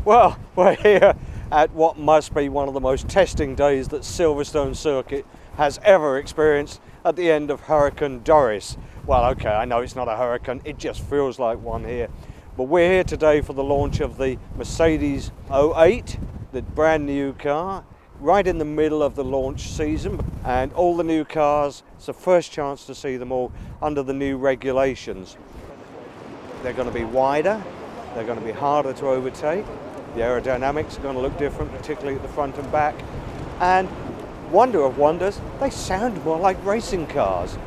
Well, we're here at what must be one of the most testing days that Silverstone circuit has ever experienced at the end of Hurricane Doris. Well, okay, I know it's not a hurricane, it just feels like one here. But we're here today for the launch of the Mercedes-AMG, the brand new car, right in the middle of the launch season. And all the new cars, it's the first chance to see them all under the new regulations. They're going to be wider, they're going to be harder to overtake. The aerodynamics are going to look different, particularly at the front and back. And wonder of wonders, they sound more like racing cars.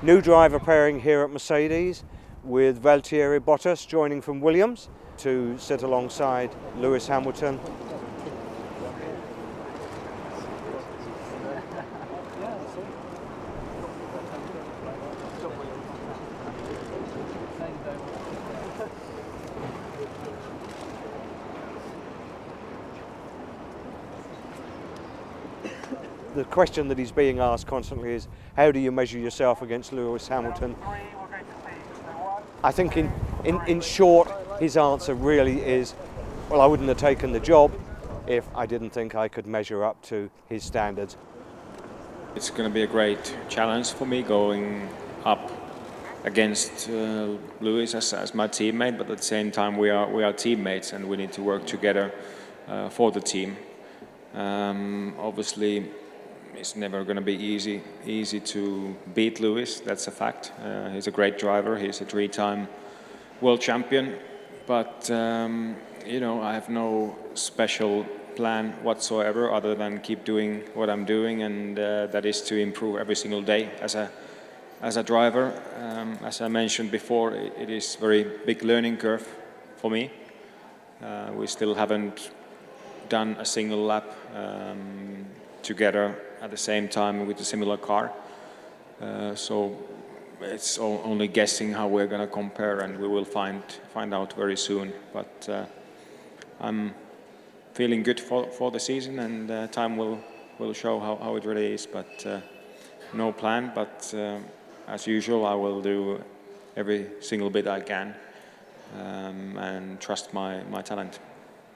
New driver pairing here at Mercedes with Valtteri Bottas joining from Williams to sit alongside Lewis Hamilton. The question that he's being asked constantly is, how do you measure yourself against Lewis Hamilton? I think in short, his answer really is, well, I wouldn't have taken the job if I didn't think I could measure up to his standards. It's going to be a great challenge for me going up against Lewis as my teammate, but at the same time we are teammates and we need to work together for the team. Obviously, it's never going to be easy to beat Lewis. That's a fact. He's a great driver. He's a 3-time world champion. But I have no special plan whatsoever other than keep doing what I'm doing, and that is to improve every single day as a driver. As I mentioned before, it is a very big learning curve for me. We still haven't done a single lap together at the same time with a similar car. So it's only guessing how we're going to compare, and we will find out very soon. But I'm feeling good for the season, and time will show how it really is. But no plan, but as usual, I will do every single bit I can and trust my talent.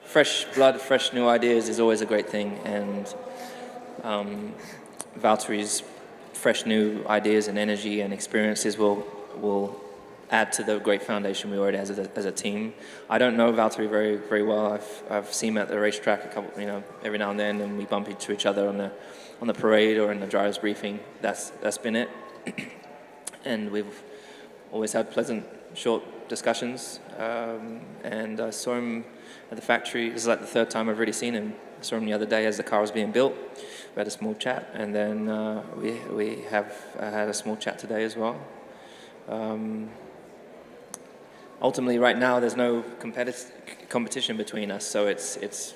Fresh blood, fresh new ideas is always a great thing, and Valtteri's fresh new ideas and energy and experiences will add to the great foundation we already have as a team. I don't know Valtteri very well. I've seen him at the racetrack a couple, every now and then, and we bump into each other on the parade or in the drivers' briefing. That's been it, and we've always had pleasant, short discussions. And I saw him at the factory. This is like the third time I've really seen him. I saw him the other day as the car was being built. We had a small chat, and then we have had a small chat today as well. Ultimately, right now, there's no competition between us, so it's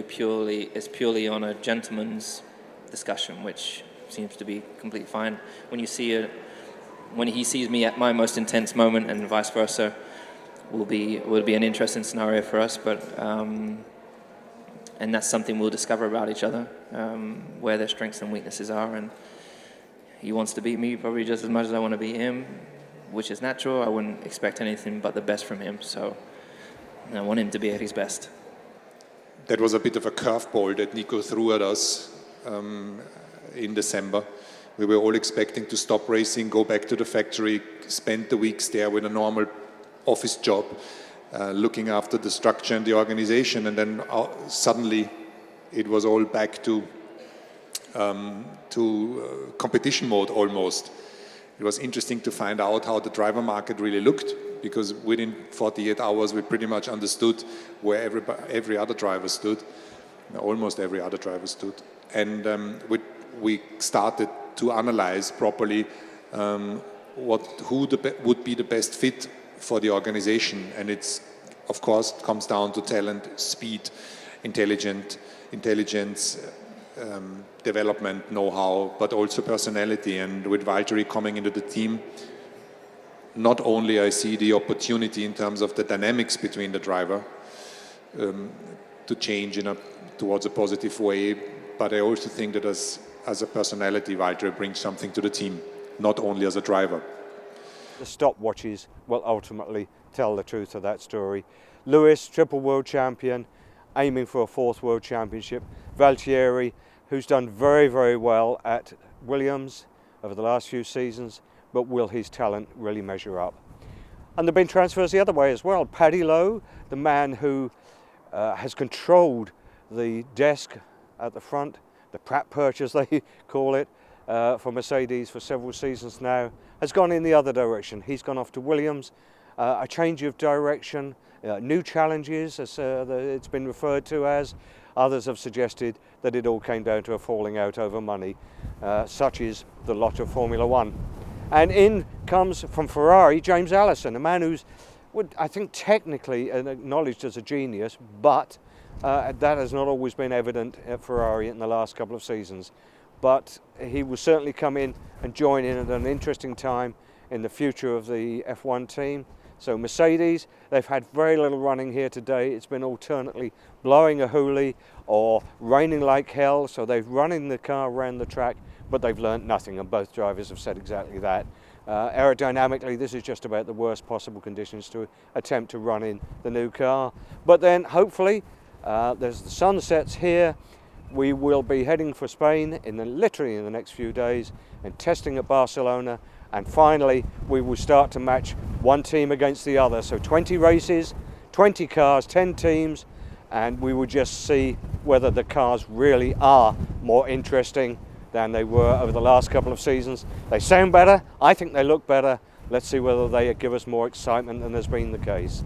purely on a gentleman's discussion, which seems to be completely fine. When he sees me at my most intense moment, and vice versa, will be an interesting scenario for us, but and that's something we'll discover about each other, where their strengths and weaknesses are. And he wants to beat me probably just as much as I want to beat him, which is natural. I wouldn't expect anything but the best from him, so I want him to be at his best. That was a bit of a curveball that Nico threw at us in December. We were all expecting to stop racing, go back to the factory, spend the weeks there with a normal office job, looking after the structure and the organization, and then suddenly it was all back to competition mode almost. It was interesting to find out how the driver market really looked, because within 48 hours we pretty much understood where every other driver stood, almost every other driver stood, and we started to analyze properly who would be the best fit for the organization. And it's, of course, it comes down to talent, speed, intelligence, development, know-how, but also personality. And with Valtteri coming into the team, not only I see the opportunity in terms of the dynamics between the driver to change towards a positive way, but I also think that as a personality, Valtteri brings something to the team, not only as a driver. The stopwatches will ultimately tell the truth of that story. Lewis, triple world champion, aiming for a 4th world championship. Valtteri, who's done very, very well at Williams over the last few seasons, but will his talent really measure up? And there have been transfers the other way as well. Paddy Lowe, the man who has controlled the desk at the front, the Pratt purchase they call it, for Mercedes for several seasons now, has gone in the other direction. He's gone off to Williams. A change of direction, new challenges, as it's been referred to as. Others have suggested that it all came down to a falling out over money. Such is the lot of Formula One. And in comes from Ferrari, James Allison, a man who's, I think, technically acknowledged as a genius, but that has not always been evident at Ferrari in the last couple of seasons. But he will certainly come in and join in at an interesting time in the future of the F1 team. So Mercedes, they've had very little running here today. It's been alternately blowing a hoolie or raining like hell. So they've running the car around the track, but they've learnt nothing, and both drivers have said exactly that. Aerodynamically, this is just about the worst possible conditions to attempt to run in the new car. But then hopefully, there's the sun sets here. We will be heading for Spain literally in the next few days and testing at Barcelona. And finally, we will start to match one team against the other. So 20 races, 20 cars, 10 teams, and we will just see whether the cars really are more interesting than they were over the last couple of seasons. They sound better. I think they look better. Let's see whether they give us more excitement than has been the case.